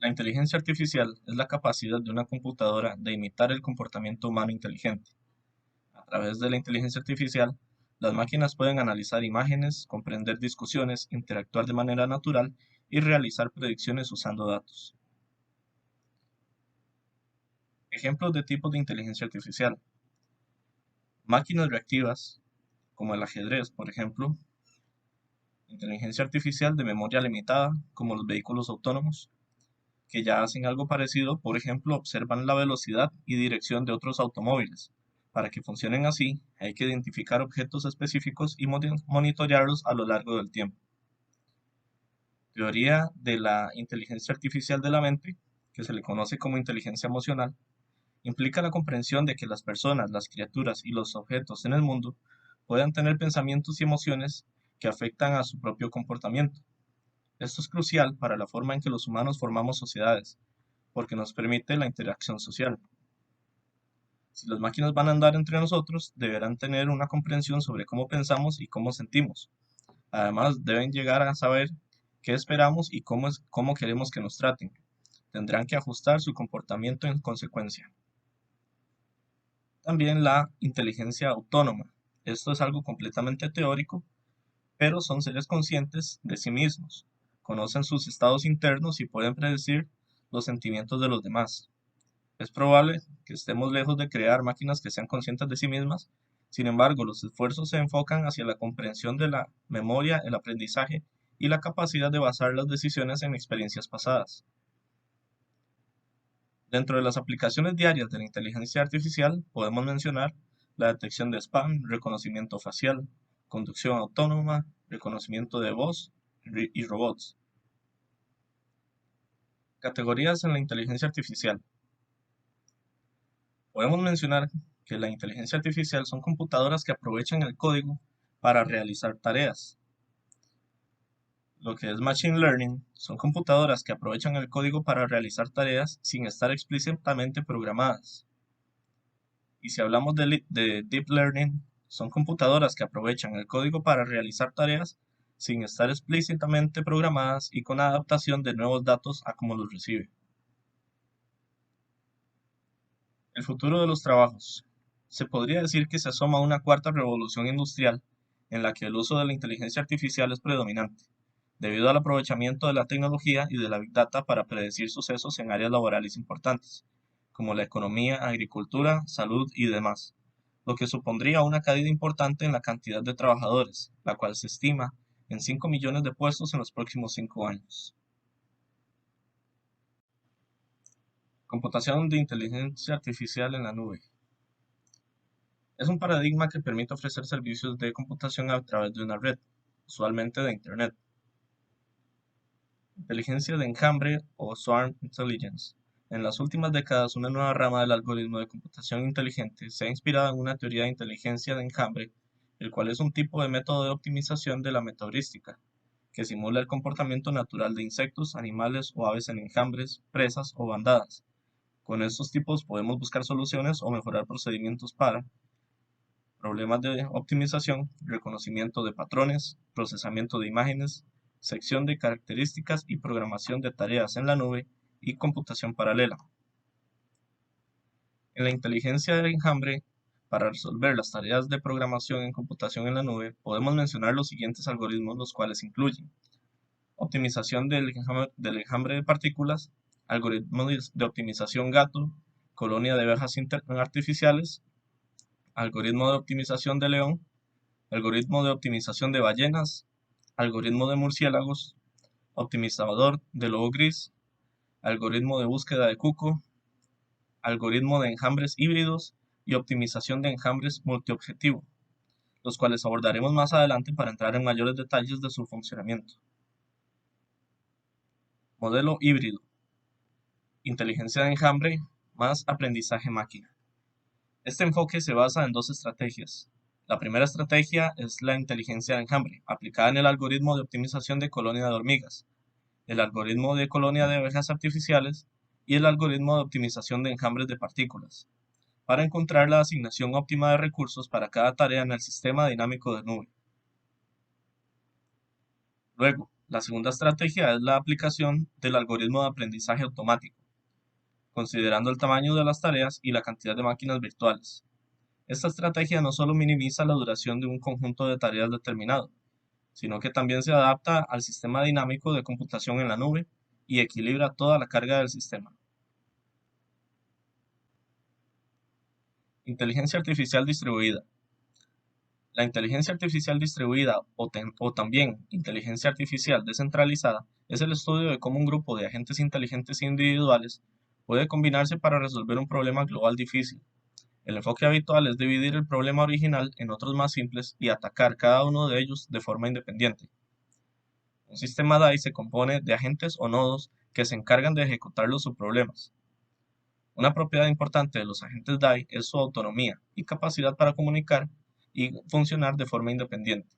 La inteligencia artificial es la capacidad de una computadora de imitar el comportamiento humano inteligente. A través de la inteligencia artificial, las máquinas pueden analizar imágenes, comprender discusiones, interactuar de manera natural y realizar predicciones usando datos. Ejemplos de tipos de inteligencia artificial. Máquinas reactivas, como el ajedrez, por ejemplo. Inteligencia artificial de memoria limitada, como los vehículos autónomos, que ya hacen algo parecido, por ejemplo, observan la velocidad y dirección de otros automóviles. Para que funcionen así, hay que identificar objetos específicos y monitorearlos a lo largo del tiempo. Teoría de la inteligencia artificial de la mente, que se le conoce como inteligencia emocional, implica la comprensión de que las personas, las criaturas y los objetos en el mundo puedan tener pensamientos y emociones que afectan a su propio comportamiento. Esto es crucial para la forma en que los humanos formamos sociedades, porque nos permite la interacción social. Si las máquinas van a andar entre nosotros, deberán tener una comprensión sobre cómo pensamos y cómo sentimos. Además, deben llegar a saber qué esperamos y cómo queremos que nos traten. Tendrán que ajustar su comportamiento en consecuencia. También la inteligencia autónoma. Esto es algo completamente teórico, pero son seres conscientes de sí mismos. Conocen sus estados internos y pueden predecir los sentimientos de los demás. Es probable que estemos lejos de crear máquinas que sean conscientes de sí mismas. Sin embargo, los esfuerzos se enfocan hacia la comprensión de la memoria, el aprendizaje y la capacidad de basar las decisiones en experiencias pasadas. Dentro de las aplicaciones diarias de la inteligencia artificial podemos mencionar la detección de spam, reconocimiento facial, conducción autónoma, reconocimiento de voz y robots. Categorías en la inteligencia artificial. Podemos mencionar que la inteligencia artificial son computadoras que aprovechan el código para realizar tareas. Lo que es Machine Learning son computadoras que aprovechan el código para realizar tareas sin estar explícitamente programadas. Y si hablamos de Deep Learning, son computadoras que aprovechan el código para realizar tareas sin estar explícitamente programadas y con adaptación de nuevos datos a cómo los recibe. El futuro de los trabajos. Se podría decir que se asoma una cuarta revolución industrial en la que el uso de la inteligencia artificial es predominante, debido al aprovechamiento de la tecnología y de la Big Data para predecir sucesos en áreas laborales importantes, como la economía, agricultura, salud y demás, lo que supondría una caída importante en la cantidad de trabajadores, la cual se estima en 5 millones de puestos en los próximos 5 años. Computación de inteligencia artificial en la nube. Es un paradigma que permite ofrecer servicios de computación a través de una red, usualmente de Internet. Inteligencia de enjambre o Swarm Intelligence. En las últimas décadas, una nueva rama del algoritmo de computación inteligente se ha inspirado en una teoría de inteligencia de enjambre, el cual es un tipo de método de optimización de la metaheurística, que simula el comportamiento natural de insectos, animales o aves en enjambres, presas o bandadas. Con estos tipos podemos buscar soluciones o mejorar procedimientos para problemas de optimización, reconocimiento de patrones, procesamiento de imágenes, sección de características y programación de tareas en la nube y computación paralela. En la inteligencia de enjambre, para resolver las tareas de programación en computación en la nube, podemos mencionar los siguientes algoritmos, los cuales incluyen optimización del enjambre de partículas, algoritmo de optimización gato, colonia de abejas artificiales, algoritmo de optimización de león, algoritmo de optimización de ballenas, algoritmo de murciélagos, optimizador de lobo gris, algoritmo de búsqueda de cuco, algoritmo de enjambres híbridos y optimización de enjambres multiobjetivo, los cuales abordaremos más adelante para entrar en mayores detalles de su funcionamiento. Modelo híbrido. Inteligencia de enjambre más aprendizaje máquina. Este enfoque se basa en dos estrategias. La primera estrategia es la inteligencia de enjambre, aplicada en el algoritmo de optimización de colonia de hormigas, el algoritmo de colonia de abejas artificiales y el algoritmo de optimización de enjambres de partículas, para encontrar la asignación óptima de recursos para cada tarea en el sistema dinámico de nube. Luego, La segunda estrategia es la aplicación del algoritmo de aprendizaje automático, considerando el tamaño de las tareas y la cantidad de máquinas virtuales. Esta estrategia no solo minimiza la duración de un conjunto de tareas determinado, sino que también se adapta al sistema dinámico de computación en la nube y equilibra toda la carga del sistema. Inteligencia artificial distribuida. La inteligencia artificial distribuida o también inteligencia artificial descentralizada es el estudio de cómo un grupo de agentes inteligentes individuales puede combinarse para resolver un problema global difícil. El enfoque habitual es dividir el problema original en otros más simples y atacar cada uno de ellos de forma independiente. Un sistema DAI se compone de agentes o nodos que se encargan de ejecutar los subproblemas. Una propiedad importante de los agentes DAI es su autonomía y capacidad para comunicar y funcionar de forma independiente.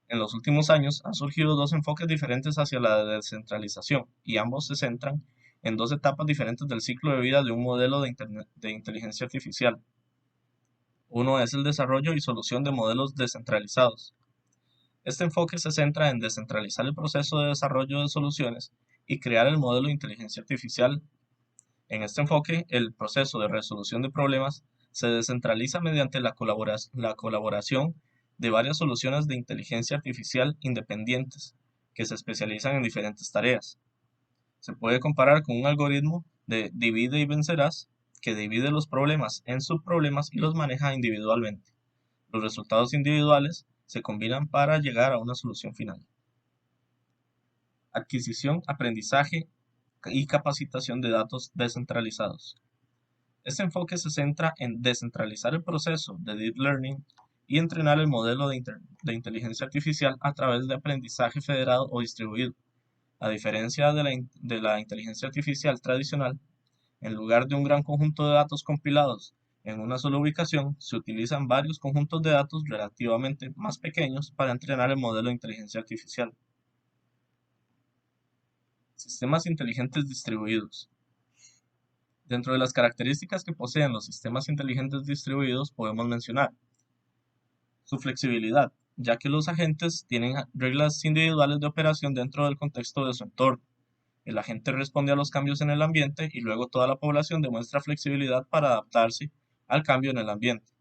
En los últimos años han surgido dos enfoques diferentes hacia la descentralización y ambos se centran en dos etapas diferentes del ciclo de vida de un modelo de inteligencia artificial. Uno es el desarrollo y solución de modelos descentralizados. Este enfoque se centra en descentralizar el proceso de desarrollo de soluciones y crear el modelo de inteligencia artificial. En este enfoque, el proceso de resolución de problemas se descentraliza mediante la colaboración de varias soluciones de inteligencia artificial independientes que se especializan en diferentes tareas. Se puede comparar con un algoritmo de divide y vencerás que divide los problemas en subproblemas y los maneja individualmente. Los resultados individuales se combinan para llegar a una solución final. Adquisición, aprendizaje y capacitación de datos descentralizados. Este enfoque se centra en descentralizar el proceso de Deep Learning y entrenar el modelo de inteligencia artificial a través de aprendizaje federado o distribuido. A diferencia de la inteligencia artificial tradicional, en lugar de un gran conjunto de datos compilados en una sola ubicación, se utilizan varios conjuntos de datos relativamente más pequeños para entrenar el modelo de inteligencia artificial. Sistemas inteligentes distribuidos. Dentro de las características que poseen los sistemas inteligentes distribuidos podemos mencionar su flexibilidad, ya que los agentes tienen reglas individuales de operación dentro del contexto de su entorno. El agente responde a los cambios en el ambiente y luego toda la población demuestra flexibilidad para adaptarse al cambio en el ambiente.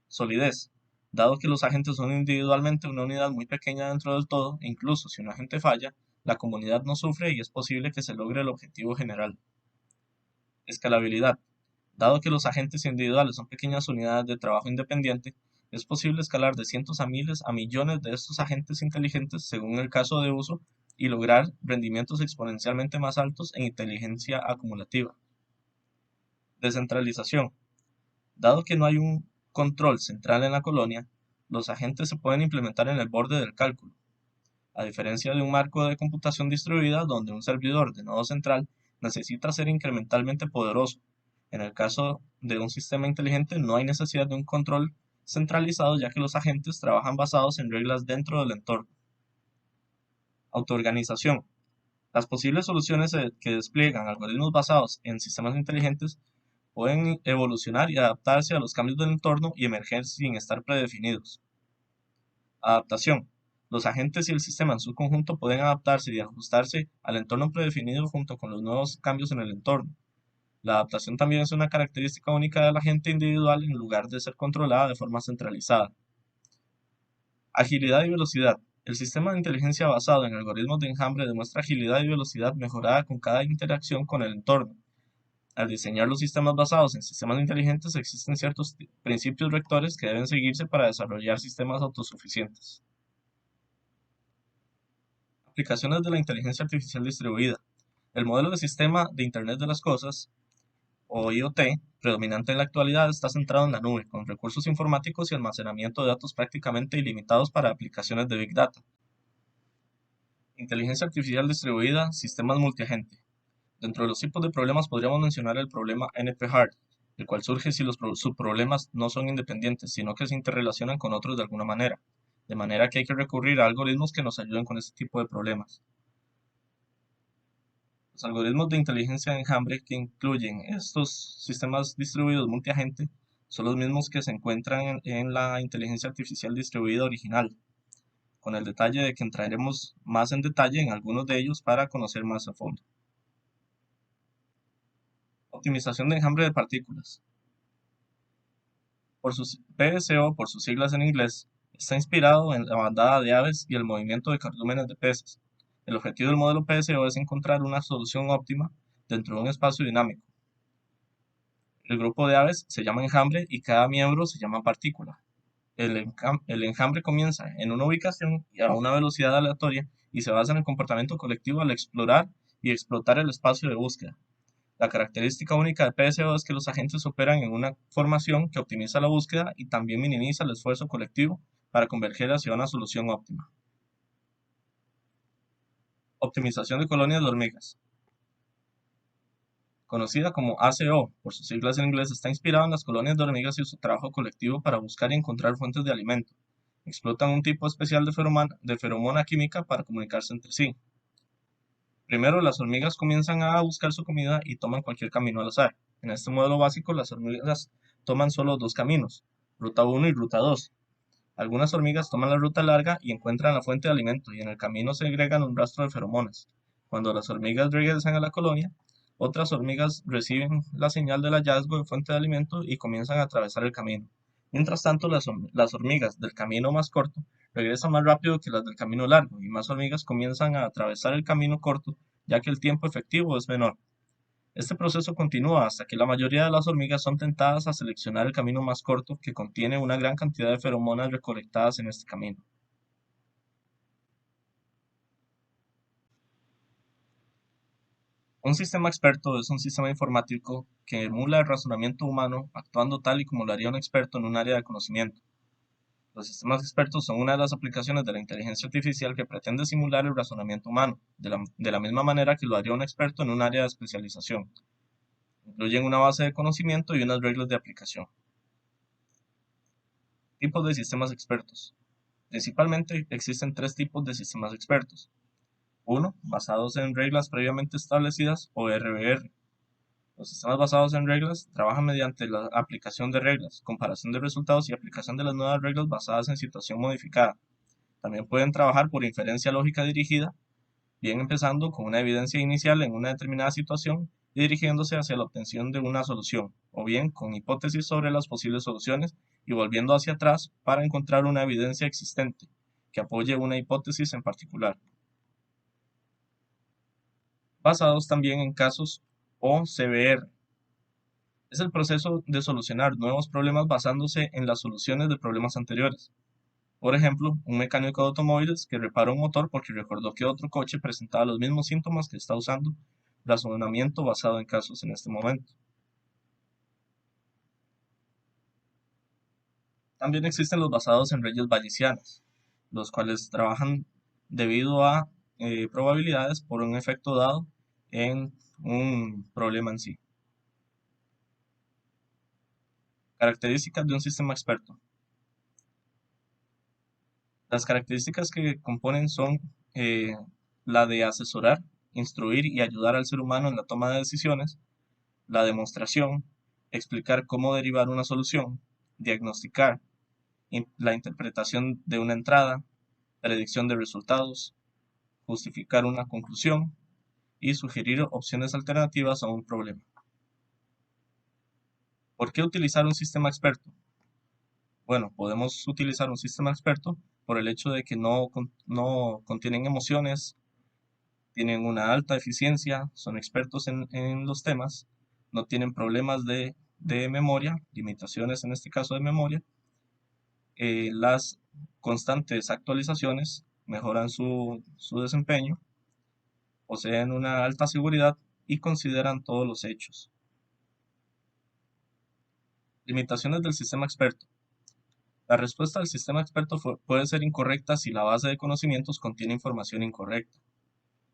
Solidez. Dado que los agentes son individualmente una unidad muy pequeña dentro del todo, e incluso si un agente falla, la comunidad no sufre y es posible que se logre el objetivo general. Escalabilidad. Dado que los agentes individuales son pequeñas unidades de trabajo independiente, es posible escalar de cientos a miles a millones de estos agentes inteligentes según el caso de uso y lograr rendimientos exponencialmente más altos en inteligencia acumulativa. Descentralización. Dado que no hay un control central en la colonia, los agentes se pueden implementar en el borde del cálculo, a diferencia de un marco de computación distribuida donde un servidor de nodo central necesita ser incrementalmente poderoso. En el caso de un sistema inteligente no hay necesidad de un control centralizado ya que los agentes trabajan basados en reglas dentro del entorno. Autoorganización. Las posibles soluciones que despliegan algoritmos basados en sistemas inteligentes pueden evolucionar y adaptarse a los cambios del entorno y emerger sin estar predefinidos. Adaptación. Los agentes y el sistema en su conjunto pueden adaptarse y ajustarse al entorno predefinido junto con los nuevos cambios en el entorno. La adaptación también es una característica única del agente individual en lugar de ser controlada de forma centralizada. Agilidad y velocidad. El sistema de inteligencia basado en algoritmos de enjambre demuestra agilidad y velocidad mejorada con cada interacción con el entorno. Al diseñar los sistemas basados en sistemas inteligentes existen ciertos principios rectores que deben seguirse para desarrollar sistemas autosuficientes. Aplicaciones de la inteligencia artificial distribuida. El modelo de sistema de Internet de las Cosas, o IoT, predominante en la actualidad está centrado en la nube, con recursos informáticos y almacenamiento de datos prácticamente ilimitados para aplicaciones de Big Data. Inteligencia artificial distribuida, sistemas multiagente. Dentro de los tipos de problemas podríamos mencionar el problema NP-hard, el cual surge si los subproblemas no son independientes, sino que se interrelacionan con otros de alguna manera, de manera que hay que recurrir a algoritmos que nos ayuden con este tipo de problemas. Los algoritmos de inteligencia de enjambre que incluyen estos sistemas distribuidos multiagente son los mismos que se encuentran en la inteligencia artificial distribuida original, con el detalle de que entraremos más en detalle en algunos de ellos para conocer más a fondo. Optimización de enjambre de partículas. PSO, por sus siglas en inglés, está inspirado en la bandada de aves y el movimiento de cardúmenes de peces. El objetivo del modelo PSO es encontrar una solución óptima dentro de un espacio dinámico. El grupo de aves se llama enjambre y cada miembro se llama partícula. El enjambre comienza en una ubicación y a una velocidad aleatoria y se basa en el comportamiento colectivo al explorar y explotar el espacio de búsqueda. La característica única de PSO es que los agentes operan en una formación que optimiza la búsqueda y también minimiza el esfuerzo colectivo para converger hacia una solución óptima. Optimización de colonias de hormigas. Conocida como ACO, por sus siglas en inglés, está inspirada en las colonias de hormigas y su trabajo colectivo para buscar y encontrar fuentes de alimento. Explotan un tipo especial de feromona química para comunicarse entre sí. Primero, las hormigas comienzan a buscar su comida y toman cualquier camino al azar. En este modelo básico, las hormigas toman solo dos caminos, ruta 1 y ruta 2. Algunas hormigas toman la ruta larga y encuentran la fuente de alimento y en el camino se agregan un rastro de feromonas. Cuando las hormigas regresan a la colonia, otras hormigas reciben la señal del hallazgo de fuente de alimento y comienzan a atravesar el camino. Mientras tanto, las hormigas del camino más corto regresan más rápido que las del camino largo y más hormigas comienzan a atravesar el camino corto ya que el tiempo efectivo es menor. Este proceso continúa hasta que la mayoría de las hormigas son tentadas a seleccionar el camino más corto que contiene una gran cantidad de feromonas recolectadas en este camino. Un sistema experto es un sistema informático que emula el razonamiento humano actuando tal y como lo haría un experto en un área de conocimiento. Los sistemas expertos son una de las aplicaciones de la inteligencia artificial que pretende simular el razonamiento humano, de la misma manera que lo haría un experto en un área de especialización. Incluyen una base de conocimiento y unas reglas de aplicación. Tipos de sistemas expertos. Principalmente existen tres tipos de sistemas expertos. Uno, basados en reglas previamente establecidas o RBR. Los sistemas basados en reglas trabajan mediante la aplicación de reglas, comparación de resultados y aplicación de las nuevas reglas basadas en situación modificada. También pueden trabajar por inferencia lógica dirigida, bien empezando con una evidencia inicial en una determinada situación y dirigiéndose hacia la obtención de una solución, o bien con hipótesis sobre las posibles soluciones y volviendo hacia atrás para encontrar una evidencia existente que apoye una hipótesis en particular. Basados también en casos o CBR. Es el proceso de solucionar nuevos problemas basándose en las soluciones de problemas anteriores. Por ejemplo, un mecánico de automóviles que repara un motor porque recordó que otro coche presentaba los mismos síntomas que está usando razonamiento basado en casos en este momento. También existen los basados en redes bayesianas, los cuales trabajan debido a probabilidades por un efecto dado en un problema en sí. Características de un sistema experto. Las características que componen son eh, la de asesorar, instruir y ayudar al ser humano en la toma de decisiones, la demostración, explicar cómo derivar una solución, diagnosticar, la interpretación de una entrada, predicción de resultados, justificar una conclusión y sugerir opciones alternativas a un problema. ¿Por qué utilizar un sistema experto? Bueno, podemos utilizar un sistema experto por el hecho de que no contienen emociones, tienen una alta eficiencia, son expertos en los temas, no tienen problemas de memoria, limitaciones en este caso de memoria. Las constantes actualizaciones mejoran su desempeño, poseen una alta seguridad y consideran todos los hechos. Limitaciones del sistema experto. La respuesta del sistema experto puede ser incorrecta si la base de conocimientos contiene información incorrecta.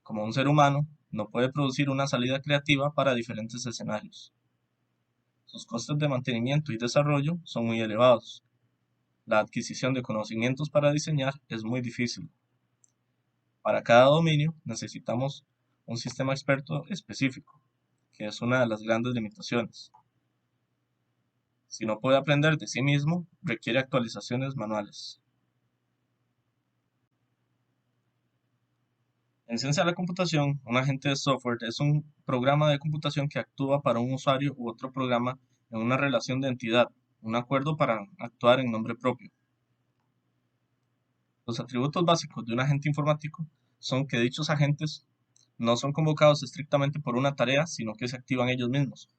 Como un ser humano, no puede producir una salida creativa para diferentes escenarios. Sus costes de mantenimiento y desarrollo son muy elevados. La adquisición de conocimientos para diseñar es muy difícil. Para cada dominio necesitamos un sistema experto específico, que es una de las grandes limitaciones. Si no puede aprender de sí mismo, requiere actualizaciones manuales. En ciencia de la computación, un agente de software es un programa de computación que actúa para un usuario u otro programa en una relación de entidad, un acuerdo para actuar en nombre propio. Los atributos básicos de un agente informático son que dichos agentes no son convocados estrictamente por una tarea, sino que se activan ellos mismos.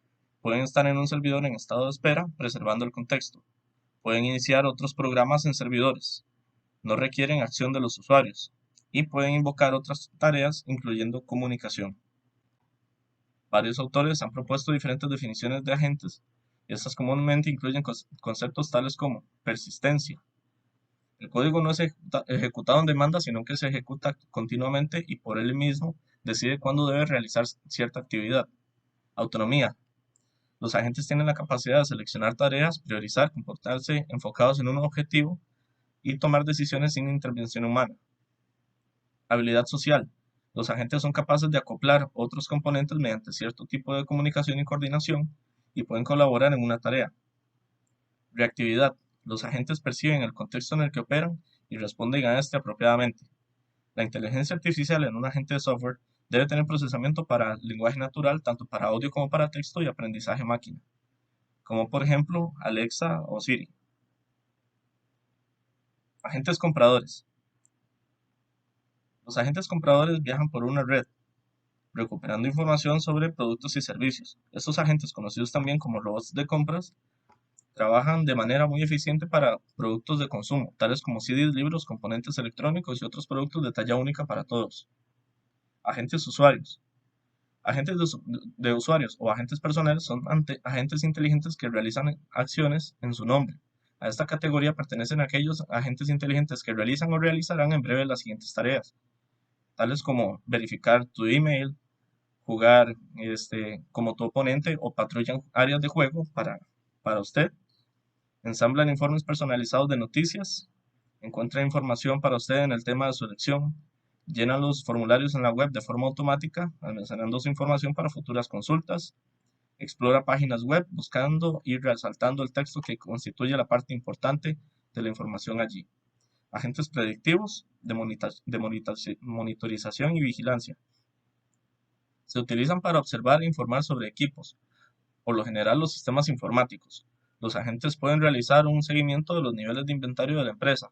Pueden estar en un servidor en estado de espera, preservando el contexto. Pueden iniciar otros programas en servidores. No requieren acción de los usuarios. Y pueden invocar otras tareas, incluyendo comunicación. Varios autores han propuesto diferentes definiciones de agentes, y estas comúnmente incluyen conceptos tales como persistencia. El código no es ejecutado en demanda, sino que se ejecuta continuamente y por él mismo decide cuándo debe realizar cierta actividad. Autonomía. Los agentes tienen la capacidad de seleccionar tareas, priorizar, comportarse enfocados en un objetivo y tomar decisiones sin intervención humana. Habilidad social. Los agentes son capaces de acoplar otros componentes mediante cierto tipo de comunicación y coordinación y pueden colaborar en una tarea. Reactividad. Los agentes perciben el contexto en el que operan y responden a este apropiadamente. La inteligencia artificial en un agente de software debe tener procesamiento para lenguaje natural, tanto para audio como para texto y aprendizaje máquina, como por ejemplo Alexa o Siri. Agentes compradores. Los agentes compradores viajan por una red, recuperando información sobre productos y servicios. Estos agentes, conocidos también como robots de compras, trabajan de manera muy eficiente para productos de consumo, tales como CDs, libros, componentes electrónicos y otros productos de talla única para todos. Agentes usuarios. Agentes de usuarios o agentes personales son agentes inteligentes que realizan acciones en su nombre. A esta categoría pertenecen aquellos agentes inteligentes que realizan o realizarán en breve las siguientes tareas, tales como verificar tu email, jugar como tu oponente o patrullan áreas de juego para usted, ensamblan informes personalizados de noticias, encuentran información para usted en el tema de su elección, llenan los formularios en la web de forma automática, almacenando su información para futuras consultas, explora páginas web buscando y resaltando el texto que constituye la parte importante de la información allí. Agentes predictivos de monitorización y vigilancia. Se utilizan para observar e informar sobre equipos, por lo general los sistemas informáticos. Los agentes pueden realizar un seguimiento de los niveles de inventario de la empresa,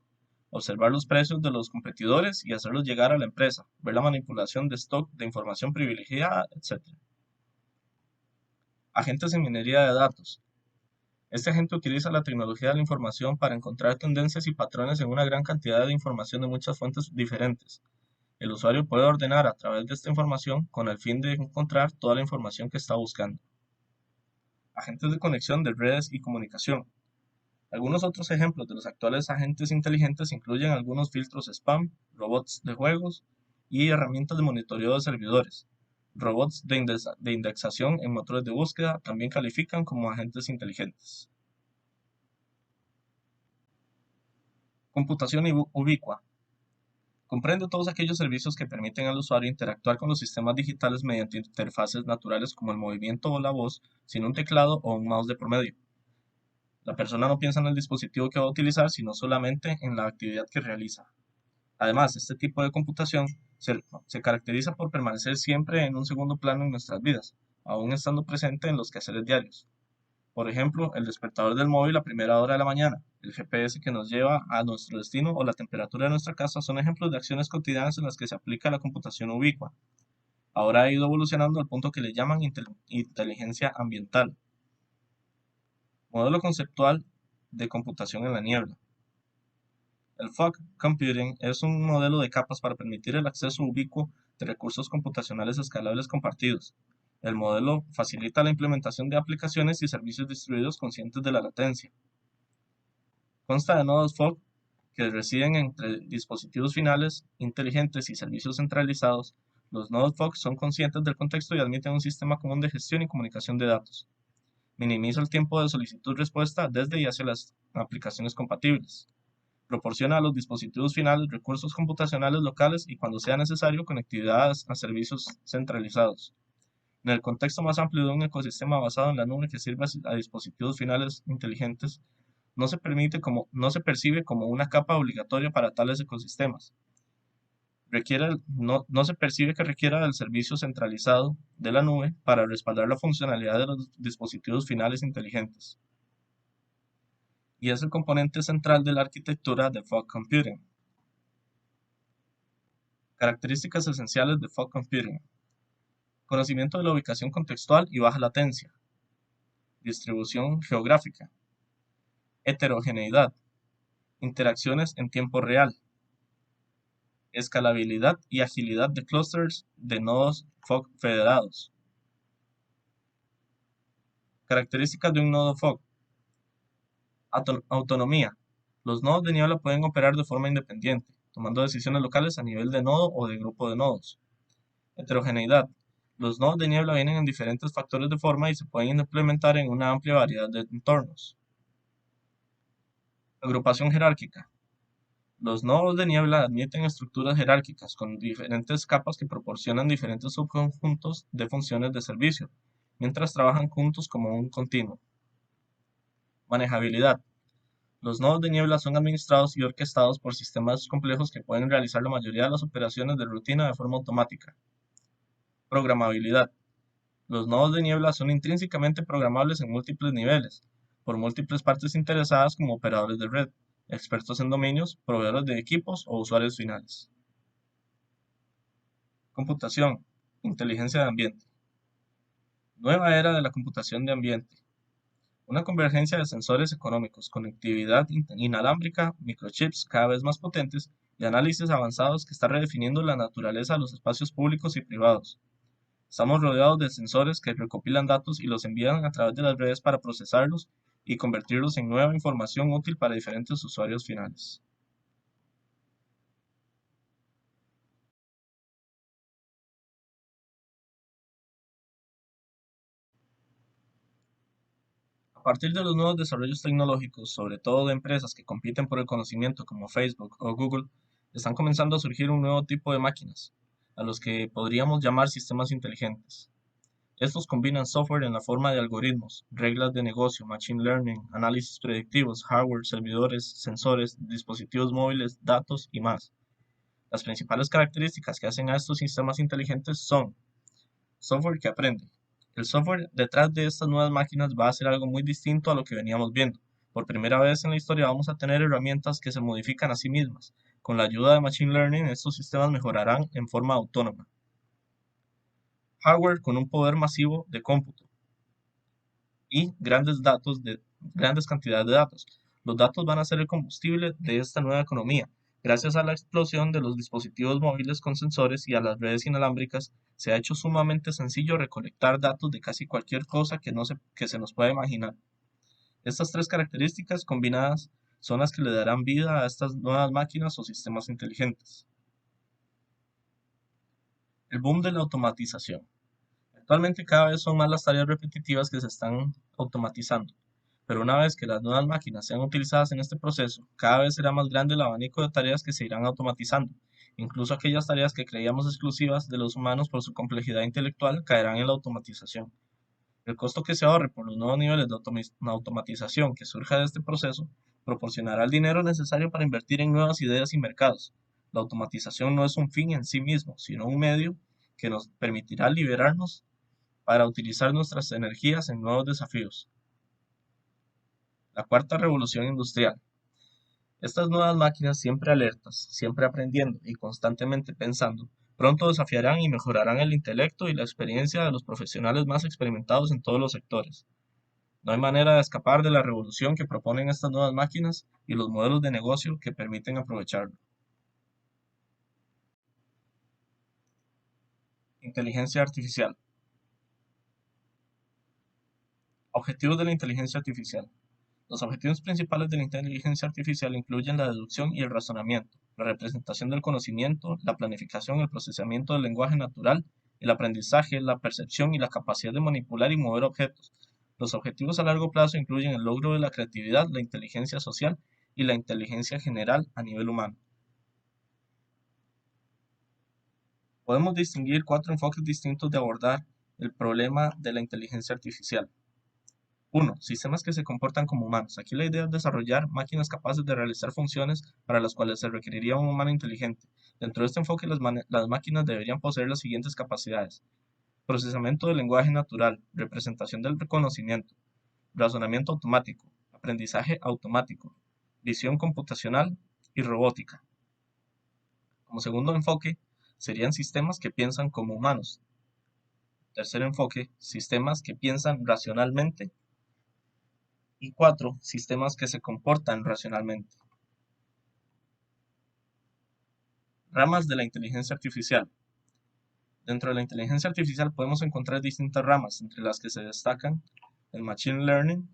observar los precios de los competidores y hacerlos llegar a la empresa, ver la manipulación de stock de información privilegiada, etc. Agentes en minería de datos. Este agente utiliza la tecnología de la información para encontrar tendencias y patrones en una gran cantidad de información de muchas fuentes diferentes. El usuario puede ordenar a través de esta información con el fin de encontrar toda la información que está buscando. Agentes de conexión de redes y comunicación. Algunos otros ejemplos de los actuales agentes inteligentes incluyen algunos filtros spam, robots de juegos y herramientas de monitoreo de servidores. Robots de indexación en motores de búsqueda también califican como agentes inteligentes. Computación ubicua. Comprende todos aquellos servicios que permiten al usuario interactuar con los sistemas digitales mediante interfaces naturales como el movimiento o la voz, sin un teclado o un mouse de por medio. La persona no piensa en el dispositivo que va a utilizar, sino solamente en la actividad que realiza. Además, este tipo de computación se caracteriza por permanecer siempre en un segundo plano en nuestras vidas, aún estando presente en los quehaceres diarios. Por ejemplo, el despertador del móvil a primera hora de la mañana, el GPS que nos lleva a nuestro destino o la temperatura de nuestra casa son ejemplos de acciones cotidianas en las que se aplica la computación ubicua. Ahora ha ido evolucionando al punto que le llaman inteligencia ambiental. Modelo conceptual de computación en la niebla. El fog computing es un modelo de capas para permitir el acceso ubicuo de recursos computacionales escalables compartidos. El modelo facilita la implementación de aplicaciones y servicios distribuidos conscientes de la latencia. Consta de nodos fog que residen entre dispositivos finales, inteligentes y servicios centralizados. Los nodos fog son conscientes del contexto y admiten un sistema común de gestión y comunicación de datos. Minimiza el tiempo de solicitud-respuesta desde y hacia las aplicaciones compatibles. Proporciona a los dispositivos finales recursos computacionales locales y, cuando sea necesario, conectividad a servicios centralizados. En el contexto más amplio de un ecosistema basado en la nube que sirve a dispositivos finales inteligentes, no se percibe como una capa obligatoria para tales ecosistemas. no se percibe que requiera del servicio centralizado de la nube para respaldar la funcionalidad de los dispositivos finales inteligentes, y es el componente central de la arquitectura de Fog Computing. Características esenciales de Fog Computing: conocimiento de la ubicación contextual y baja latencia, distribución geográfica, heterogeneidad, interacciones en tiempo real, escalabilidad y agilidad de clústeres de nodos Fog federados. Características de un nodo Fog: autonomía. Los nodos de niebla pueden operar de forma independiente, tomando decisiones locales a nivel de nodo o de grupo de nodos. Heterogeneidad. Los nodos de niebla vienen en diferentes factores de forma y se pueden implementar en una amplia variedad de entornos. Agrupación jerárquica. Los nodos de niebla admiten estructuras jerárquicas con diferentes capas que proporcionan diferentes subconjuntos de funciones de servicio, mientras trabajan juntos como un continuo. Manejabilidad. Los nodos de niebla son administrados y orquestados por sistemas complejos que pueden realizar la mayoría de las operaciones de rutina de forma automática. Programabilidad. Los nodos de niebla son intrínsecamente programables en múltiples niveles, por múltiples partes interesadas como operadores de red, expertos en dominios, proveedores de equipos o usuarios finales. Computación. Inteligencia de ambiente. Nueva era de la computación de ambiente. Una convergencia de sensores económicos, conectividad inalámbrica, microchips cada vez más potentes y análisis avanzados que está redefiniendo la naturaleza de los espacios públicos y privados. Estamos rodeados de sensores que recopilan datos y los envían a través de las redes para procesarlos y convertirlos en nueva información útil para diferentes usuarios finales. A partir de los nuevos desarrollos tecnológicos, sobre todo de empresas que compiten por el conocimiento como Facebook o Google, están comenzando a surgir un nuevo tipo de máquinas, a los que podríamos llamar sistemas inteligentes. Estos combinan software en la forma de algoritmos, reglas de negocio, machine learning, análisis predictivos, hardware, servidores, sensores, dispositivos móviles, datos y más. Las principales características que hacen a estos sistemas inteligentes son: software que aprende. El software detrás de estas nuevas máquinas va a hacer algo muy distinto a lo que veníamos viendo. Por primera vez en la historia vamos a tener herramientas que se modifican a sí mismas. Con la ayuda de Machine Learning, estos sistemas mejorarán en forma autónoma. Hardware con un poder masivo de cómputo y grandes cantidades de datos. Los datos van a ser el combustible de esta nueva economía. Gracias a la explosión de los dispositivos móviles con sensores y a las redes inalámbricas, se ha hecho sumamente sencillo recolectar datos de casi cualquier cosa que se nos pueda imaginar. Estas tres características combinadas son las que le darán vida a estas nuevas máquinas o sistemas inteligentes. El boom de la automatización. Actualmente cada vez son más las tareas repetitivas que se están automatizando, pero una vez que las nuevas máquinas sean utilizadas en este proceso, cada vez será más grande el abanico de tareas que se irán automatizando. Incluso aquellas tareas que creíamos exclusivas de los humanos por su complejidad intelectual caerán en la automatización. El costo que se ahorre por los nuevos niveles de automatización que surja de este proceso proporcionará el dinero necesario para invertir en nuevas ideas y mercados. La automatización no es un fin en sí mismo, sino un medio que nos permitirá liberarnos para utilizar nuestras energías en nuevos desafíos. La cuarta revolución industrial. Estas nuevas máquinas, siempre alertas, siempre aprendiendo y constantemente pensando, pronto desafiarán y mejorarán el intelecto y la experiencia de los profesionales más experimentados en todos los sectores. No hay manera de escapar de la revolución que proponen estas nuevas máquinas y los modelos de negocio que permiten aprovecharlo. Inteligencia artificial. Objetivos de la inteligencia artificial. Los objetivos principales de la inteligencia artificial incluyen la deducción y el razonamiento, la representación del conocimiento, la planificación y el procesamiento del lenguaje natural, el aprendizaje, la percepción y la capacidad de manipular y mover objetos. Los objetivos a largo plazo incluyen el logro de la creatividad, la inteligencia social y la inteligencia general a nivel humano. Podemos distinguir cuatro enfoques distintos de abordar el problema de la inteligencia artificial. 1. Sistemas que se comportan como humanos. Aquí la idea es desarrollar máquinas capaces de realizar funciones para las cuales se requeriría un humano inteligente. Dentro de este enfoque, las máquinas deberían poseer las siguientes capacidades: procesamiento del lenguaje natural, representación del conocimiento, razonamiento automático, aprendizaje automático, visión computacional y robótica. Como segundo enfoque, serían sistemas que piensan como humanos. Tercer enfoque, sistemas que piensan racionalmente. Y 4. Sistemas que se comportan racionalmente. Ramas de la inteligencia artificial. Dentro de la inteligencia artificial podemos encontrar distintas ramas, entre las que se destacan el Machine Learning,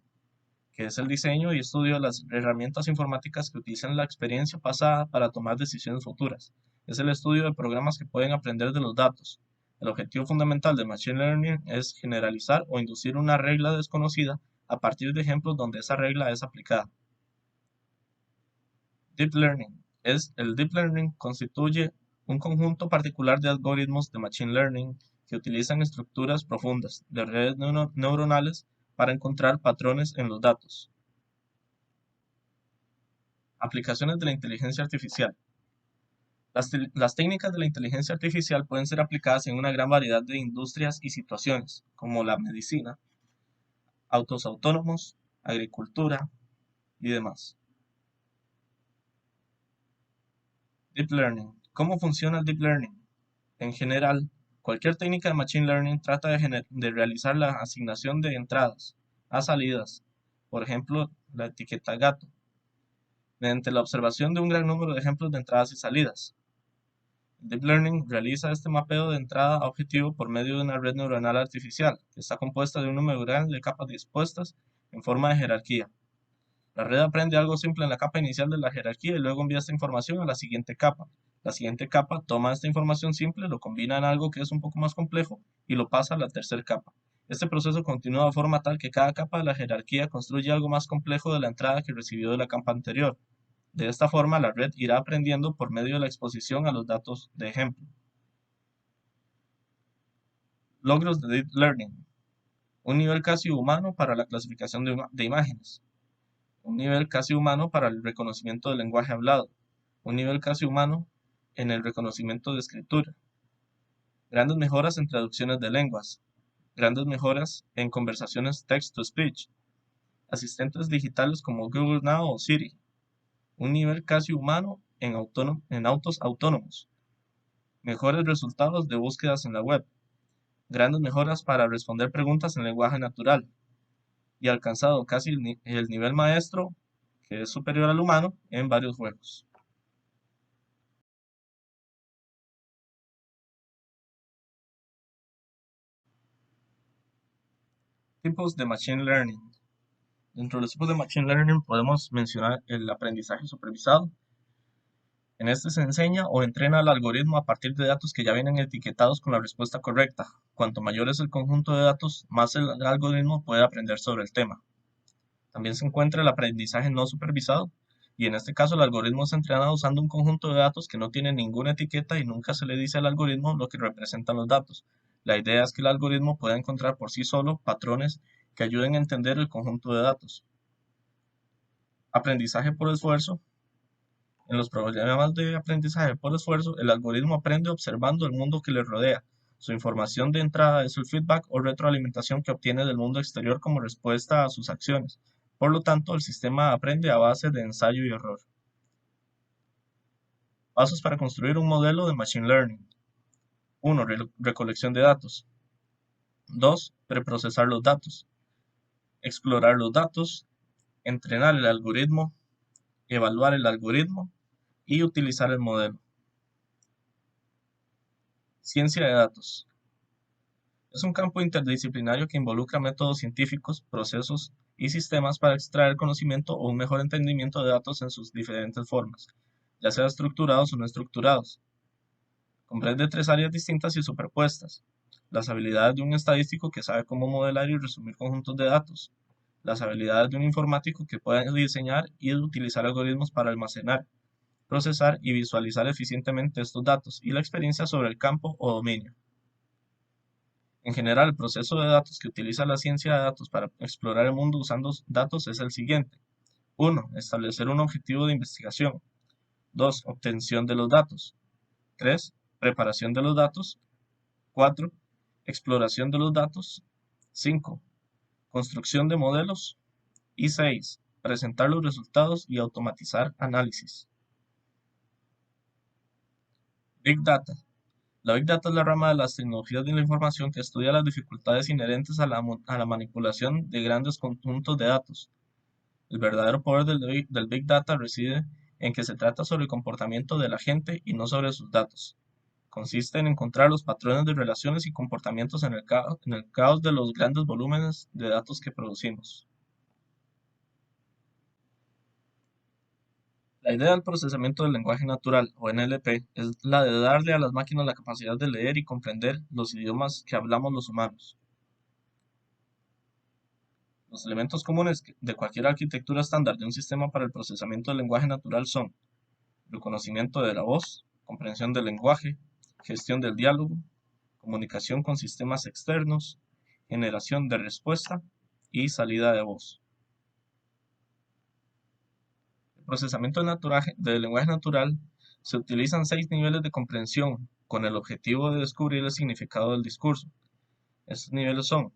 que es el diseño y estudio de las herramientas informáticas que utilizan la experiencia pasada para tomar decisiones futuras. Es el estudio de programas que pueden aprender de los datos. El objetivo fundamental de Machine Learning es generalizar o inducir una regla desconocida a partir de ejemplos donde esa regla es aplicada. Deep Learning. El Deep Learning constituye un conjunto particular de algoritmos de Machine Learning que utilizan estructuras profundas de redes neuronales para encontrar patrones en los datos. Aplicaciones de la inteligencia artificial. Las técnicas de la inteligencia artificial pueden ser aplicadas en una gran variedad de industrias y situaciones, como la medicina, autos autónomos, agricultura y demás. Deep Learning. ¿Cómo funciona el Deep Learning? En general, cualquier técnica de Machine Learning trata de realizar la asignación de entradas a salidas, por ejemplo, la etiqueta gato, mediante la observación de un gran número de ejemplos de entradas y salidas. Deep Learning realiza este mapeo de entrada a objetivo por medio de una red neuronal artificial, que está compuesta de un número grande de capas dispuestas en forma de jerarquía. La red aprende algo simple en la capa inicial de la jerarquía y luego envía esta información a la siguiente capa. La siguiente capa toma esta información simple, lo combina en algo que es un poco más complejo y lo pasa a la tercera capa. Este proceso continúa de forma tal que cada capa de la jerarquía construye algo más complejo de la entrada que recibió de la capa anterior. De esta forma, la red irá aprendiendo por medio de la exposición a los datos de ejemplo. Logros de Deep Learning. Un nivel casi humano para la clasificación de imágenes. Un nivel casi humano para el reconocimiento del lenguaje hablado. Un nivel casi humano en el reconocimiento de escritura. Grandes mejoras en traducciones de lenguas. Grandes mejoras en conversaciones text-to-speech. Asistentes digitales como Google Now o Siri. Un nivel casi humano en autos autónomos. Mejores resultados de búsquedas en la web. Grandes mejoras para responder preguntas en lenguaje natural. Y alcanzado casi el nivel maestro, que es superior al humano, en varios juegos. Tipos de Machine Learning. Dentro de los tipos de Machine Learning podemos mencionar el aprendizaje supervisado. En este se enseña o entrena al algoritmo a partir de datos que ya vienen etiquetados con la respuesta correcta. Cuanto mayor es el conjunto de datos, más el algoritmo puede aprender sobre el tema. También se encuentra el aprendizaje no supervisado, y en este caso el algoritmo es entrenado usando un conjunto de datos que no tiene ninguna etiqueta y nunca se le dice al algoritmo lo que representan los datos. La idea es que el algoritmo pueda encontrar por sí solo patrones que ayuden a entender el conjunto de datos. Aprendizaje por esfuerzo. En los problemas de aprendizaje por esfuerzo, el algoritmo aprende observando el mundo que le rodea. Su información de entrada es el feedback o retroalimentación que obtiene del mundo exterior como respuesta a sus acciones. Por lo tanto, el sistema aprende a base de ensayo y error. Pasos para construir un modelo de Machine Learning. 1. Recolección de datos. 2. Preprocesar los datos. Explorar los datos. Entrenar el algoritmo. Evaluar el algoritmo. Y utilizar el modelo. Ciencia de datos. Es un campo interdisciplinario que involucra métodos científicos, procesos y sistemas para extraer conocimiento o un mejor entendimiento de datos en sus diferentes formas, ya sea estructurados o no estructurados. Comprende tres áreas distintas y superpuestas: las habilidades de un estadístico que sabe cómo modelar y resumir conjuntos de datos, las habilidades de un informático que puede diseñar y utilizar algoritmos para almacenar, procesar y visualizar eficientemente estos datos, y la experiencia sobre el campo o dominio. En general, el proceso de datos que utiliza la ciencia de datos para explorar el mundo usando datos es el siguiente. 1. Establecer un objetivo de investigación. 2. Obtención de los datos. 3. Preparación de los datos. 4. Exploración de los datos. 5. Construcción de modelos. Y 6. Presentar los resultados y automatizar análisis. Big Data. La Big Data es la rama de las tecnologías de la información que estudia las dificultades inherentes a la manipulación de grandes conjuntos de datos. El verdadero poder del Big Data reside en que se trata sobre el comportamiento de la gente y no sobre sus datos. Consiste en encontrar los patrones de relaciones y comportamientos en el caos de los grandes volúmenes de datos que producimos. La idea del procesamiento del lenguaje natural, o NLP, es la de darle a las máquinas la capacidad de leer y comprender los idiomas que hablamos los humanos. Los elementos comunes de cualquier arquitectura estándar de un sistema para el procesamiento del lenguaje natural son reconocimiento de la voz, comprensión del lenguaje, gestión del diálogo, comunicación con sistemas externos, generación de respuesta y salida de voz. El procesamiento del lenguaje natural se utilizan 6 niveles de comprensión con el objetivo de descubrir el significado del discurso. Estos niveles son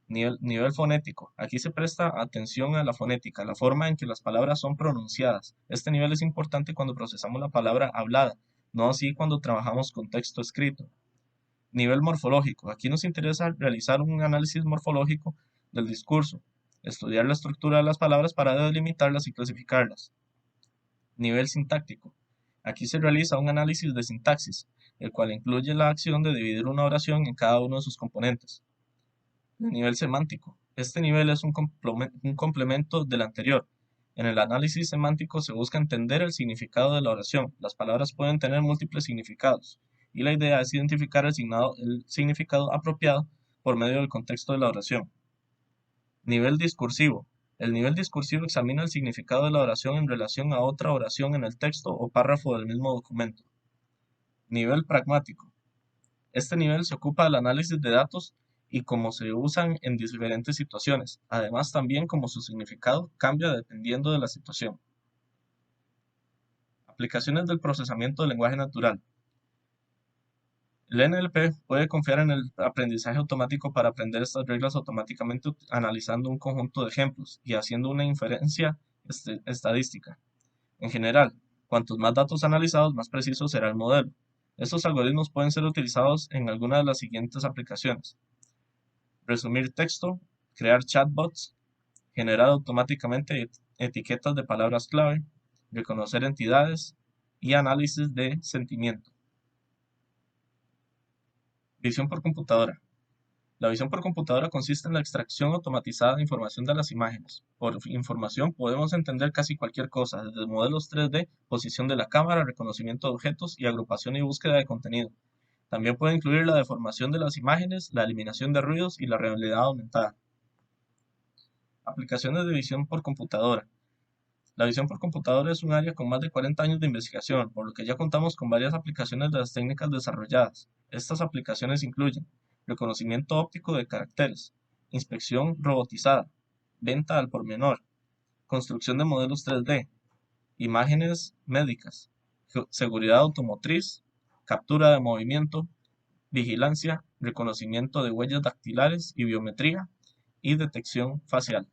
nivel fonético. Aquí se presta atención a la fonética, la forma en que las palabras son pronunciadas. Este nivel es importante cuando procesamos la palabra hablada, no así cuando trabajamos con texto escrito. Nivel morfológico. Aquí nos interesa realizar un análisis morfológico del discurso, estudiar la estructura de las palabras para delimitarlas y clasificarlas. Nivel sintáctico. Aquí se realiza un análisis de sintaxis, el cual incluye la acción de dividir una oración en cada uno de sus componentes. El nivel semántico. Este nivel es un complemento del anterior. En el análisis semántico se busca entender el significado de la oración. Las palabras pueden tener múltiples significados, y la idea es identificar el significado apropiado por medio del contexto de la oración. Nivel discursivo. El nivel discursivo examina el significado de la oración en relación a otra oración en el texto o párrafo del mismo documento. Nivel pragmático. Este nivel se ocupa del análisis de datos y cómo se usan en diferentes situaciones, además también cómo su significado cambia dependiendo de la situación. Aplicaciones del procesamiento del lenguaje natural. El NLP puede confiar en el aprendizaje automático para aprender estas reglas automáticamente analizando un conjunto de ejemplos y haciendo una inferencia estadística. En general, cuantos más datos analizados, más preciso será el modelo. Estos algoritmos pueden ser utilizados en alguna de las siguientes aplicaciones: resumir texto, crear chatbots, generar automáticamente etiquetas de palabras clave, reconocer entidades y análisis de sentimiento. Visión por computadora. La visión por computadora consiste en la extracción automatizada de información de las imágenes. Por información podemos entender casi cualquier cosa, desde modelos 3D, posición de la cámara, reconocimiento de objetos y agrupación y búsqueda de contenido. También puede incluir la deformación de las imágenes, la eliminación de ruidos y la realidad aumentada. Aplicaciones de visión por computadora. La visión por computadora es un área con más de 40 años de investigación, por lo que ya contamos con varias aplicaciones de las técnicas desarrolladas. Estas aplicaciones incluyen reconocimiento óptico de caracteres, inspección robotizada, venta al por menor, construcción de modelos 3D, imágenes médicas, seguridad automotriz, captura de movimiento, vigilancia, reconocimiento de huellas dactilares y biometría, y detección facial.